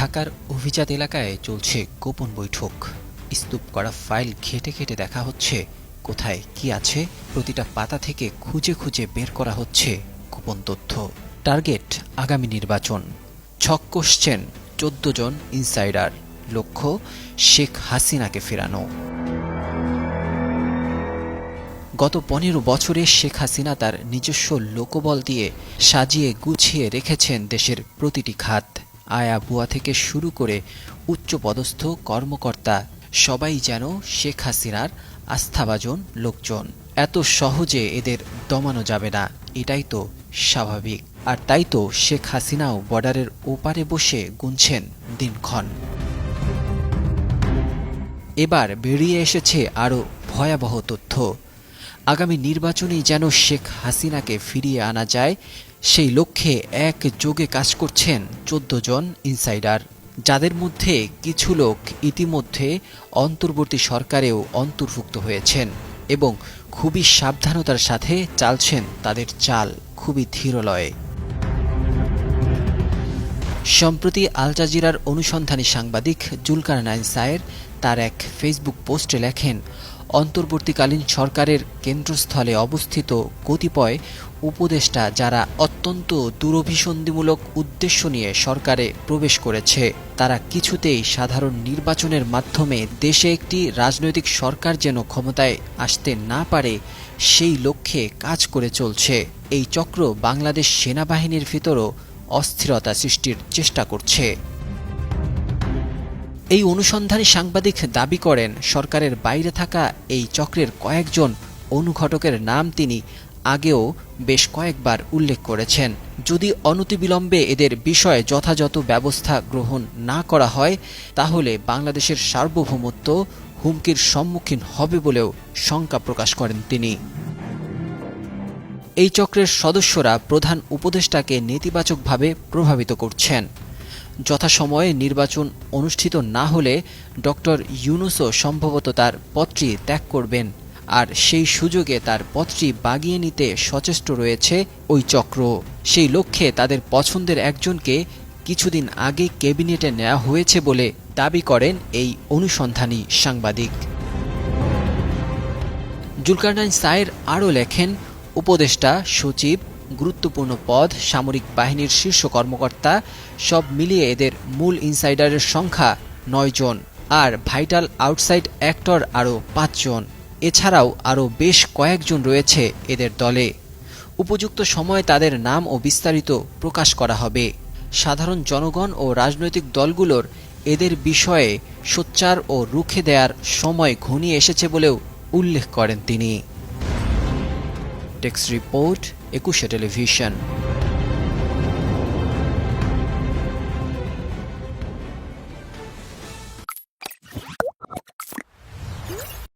ঢাকার অভিজাত এলাকায় চলছে গোপন বৈঠক। স্তূপ করা ফাইল ঘেঁটে ঘেঁটে দেখা হচ্ছে কোথায় কি আছে। প্রতিটা পাতা থেকে খুঁজে খুঁজে বের করা হচ্ছে গোপন তথ্য। টার্গেট আগামী নির্বাচন। ছক কষছেন ১৪ জন ইনসাইডার। লক্ষ্য শেখ হাসিনাকে ফেরানো। গত ১৫ বছরে শেখ হাসিনা তার নিজস্ব লোকবল দিয়ে সাজিয়ে গুছিয়ে রেখেছেন দেশের প্রতিটি খাত। আয়া বুয়া থেকে শুরু করে উচ্চপদস্থ কর্মকর্তা সবাই যেন শেখ হাসিনার আস্থাভাজন লোকজন। এত সহজে এদের দমানো যাবে না, এটাই তো স্বাভাবিক। আর তাই তো শেখ হাসিনাও বর্ডারের ওপারে বসে গুনছেন দিনক্ষণ। এবার বেরিয়ে এসেছে আরও ভয়াবহ তথ্য। আগামী নির্বাচনেই যেন শেখ হাসিনাকে ফিরিয়ে আনা যায়, সেই লক্ষ্যে একযোগে কাজ করছেন ১৪ জন ইনসাইডার, যাদের মধ্যে কিছু লোক ইতিমধ্যে অন্তর্বর্তী সরকারেও অন্তর্ভুক্ত হয়েছেন এবং খুবই সাবধানতার সাথে চালছেন তাদের চাল, খুবই ধীরলয়ে। সম্প্রতি আল জাজিরার অনুসন্ধানী সাংবাদিক জুলকারনাইন সায়ের তার এক ফেসবুক পোস্টে লেখেন, অন্তর্বর্তীকালীন সরকারের কেন্দ্রস্থলে অবস্থিত কতিপয় উপদেষ্টা যারা অত্যন্ত দুরভিসন্ধিমূলক উদ্দেশ্য নিয়ে সরকারে প্রবেশ করেছে, তারা কিছুতেই সাধারণ নির্বাচনের মাধ্যমে দেশে একটি রাজনৈতিক সরকার যেন ক্ষমতায় আসতে না পারে সেই লক্ষ্যে কাজ করে চলছে। এই চক্র বাংলাদেশ সেনাবাহিনীর ভিতরও অস্থিরতা সৃষ্টির চেষ্টা করছে। এই অনুসন্ধানী সাংবাদিক দাবি করেন, সরকারের বাইরে থাকা এই চক্রের কয়েকজন অনুঘটকের নাম তিনি আগেও বেশ কয়েকবার উল্লেখ করেছেন। যদি অনতিবিলম্বে এদের বিষয়ে যথাযথ ব্যবস্থা গ্রহণ না করা হয়, তাহলে বাংলাদেশের সার্বভৌমত্ব হুমকির সম্মুখীন হবে বলেও শঙ্কা প্রকাশ করেন তিনি। এই চক্রের সদস্যরা প্রধান উপদেষ্টাকে নেতিবাচকভাবে প্রভাবিত করছেন। যথাসময়ে নির্বাচন অনুষ্ঠিত না হলে ডক্টর ইউনূসও সম্ভবত তার পদটি ত্যাগ করবেন, আর সেই সুযোগে তার পদটি বাগিয়ে নিতে সচেষ্ট রয়েছে ওই চক্র। সেই লক্ষ্যে তাদের পছন্দের একজনকে কিছুদিন আগে ক্যাবিনেটে নেওয়া হয়েছে বলে দাবি করেন এই অনুসন্ধানী সাংবাদিক। জুলকারনাইন সায়ের আরও লেখেন, উপদেষ্টা, সচিব, গুরুত্বপূর্ণ পদ, সামরিক বাহিনীর শীর্ষ কর্মকর্তা সব মিলিয়ে এদের মূল ইনসাইডারের সংখ্যা ৯ জন, আর ভাইটাল আউটসাইড অ্যাক্টর আরও ৫ জন। এছাড়াও আরও বেশ কয়েকজন রয়েছে এদের দলে। উপযুক্ত সময়ে তাদের নাম ও বিস্তারিত প্রকাশ করা হবে। সাধারণ জনগণ ও রাজনৈতিক দলগুলোর এদের বিষয়ে সোচ্চার ও রুখে দেওয়ার সময় ঘনিয়ে এসেছে বলেও উল্লেখ করেন তিনি। Text report, ২১ television.